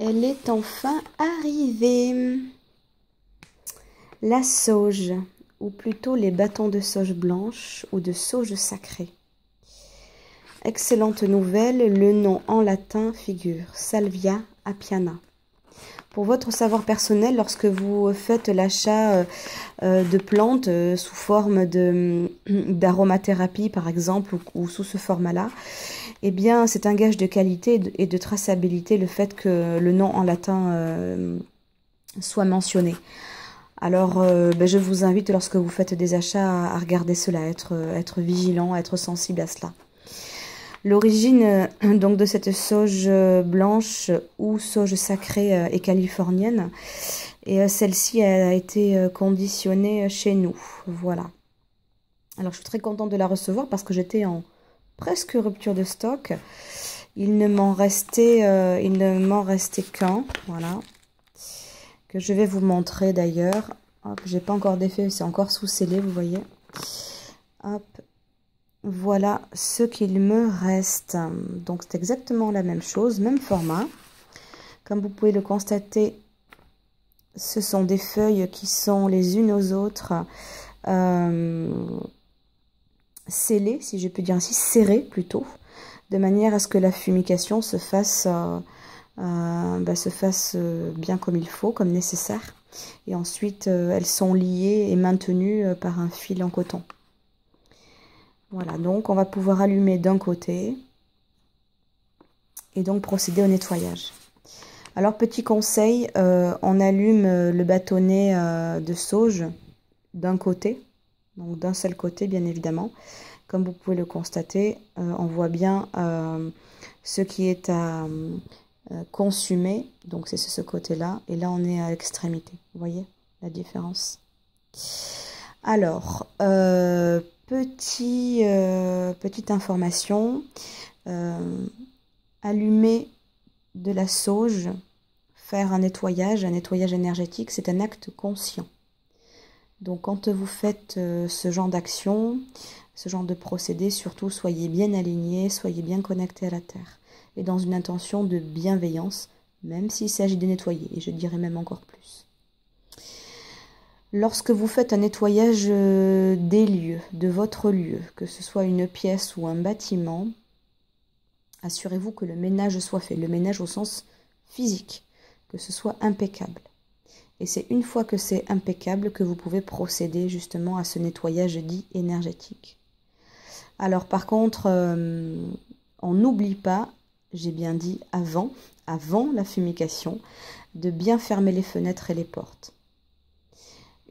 Elle est enfin arrivée. La sauge, ou plutôt les bâtons de sauge blanche ou de sauge sacrée. Excellente nouvelle, le nom en latin figure Salvia apiana. Pour votre savoir personnel, lorsque vous faites l'achat de plantes sous forme d'aromathérapie par exemple ou sous ce format-là, eh bien c'est un gage de qualité et de traçabilité le fait que le nom en latin soit mentionné. Alors je vous invite lorsque vous faites des achats à regarder cela, être vigilant, être sensible à cela. L'origine donc de cette sauge blanche ou sauge sacrée est californienne et celle-ci a été conditionnée chez nous. Voilà. Alors je suis très contente de la recevoir parce que j'étais en presque rupture de stock. Il ne m'en restait qu'un, voilà, que je vais vous montrer d'ailleurs. Hop, j'ai pas encore d'effet, c'est encore sous scellé, vous voyez. Hop. Voilà ce qu'il me reste. Donc c'est exactement la même chose, même format. Comme vous pouvez le constater, ce sont des feuilles qui sont les unes aux autres scellées, si je peux dire ainsi, serrées plutôt, de manière à ce que la fumigation se fasse bien comme il faut, comme nécessaire. Et ensuite, elles sont liées et maintenues par un fil en coton. Voilà, donc on va pouvoir allumer d'un côté et donc procéder au nettoyage. Alors petit conseil, on allume le bâtonnet de sauge d'un côté, donc d'un seul côté bien évidemment. Comme vous pouvez le constater, on voit bien ce qui est à consumer, donc c'est ce côté-là, et là on est à l'extrémité. Vous voyez la différence? Alors, petite information, allumer de la sauge, faire un nettoyage énergétique, c'est un acte conscient. Donc quand vous faites ce genre d'action, ce genre de procédé, surtout soyez bien alignés, soyez bien connectés à la terre. Et dans une intention de bienveillance, même s'il s'agit de nettoyer, et je dirais même encore plus. Lorsque vous faites un nettoyage des lieux, de votre lieu, que ce soit une pièce ou un bâtiment, assurez-vous que le ménage soit fait, le ménage au sens physique, que ce soit impeccable. Et c'est une fois que c'est impeccable que vous pouvez procéder justement à ce nettoyage dit énergétique. Alors par contre, on n'oublie pas, j'ai bien dit avant la fumigation, de bien fermer les fenêtres et les portes.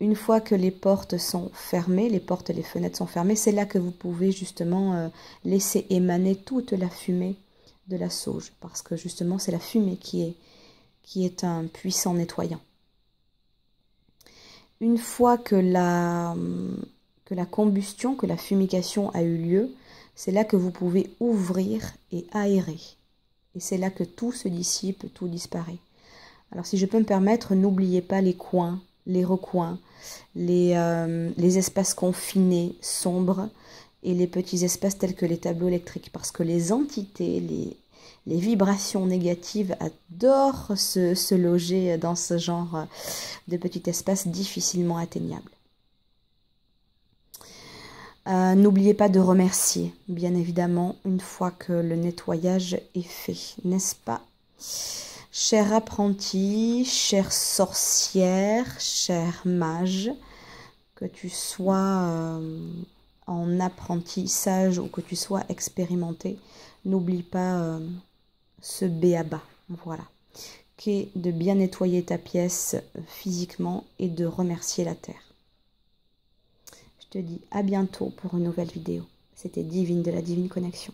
Une fois que les portes sont fermées, les portes et les fenêtres sont fermées, c'est là que vous pouvez justement laisser émaner toute la fumée de la sauge. Parce que justement, c'est la fumée qui est un puissant nettoyant. Une fois que la combustion, que la fumigation a eu lieu, c'est là que vous pouvez ouvrir et aérer. Et c'est là que tout se dissipe, tout disparaît. Alors si je peux me permettre, n'oubliez pas les coins, les recoins, les espaces confinés, sombres, et les petits espaces tels que les tableaux électriques, parce que les entités, les vibrations négatives adorent se loger dans ce genre de petits espaces difficilement atteignables. N'oubliez pas de remercier, bien évidemment, une fois que le nettoyage est fait, n'est-ce pas ? Chers apprentis, chère sorcière, cher mage, que tu sois en apprentissage ou que tu sois expérimenté, n'oublie pas ce b.a.-ba, voilà, qui est de bien nettoyer ta pièce physiquement et de remercier la terre. Je te dis à bientôt pour une nouvelle vidéo. C'était Divine de la Divine Connexion.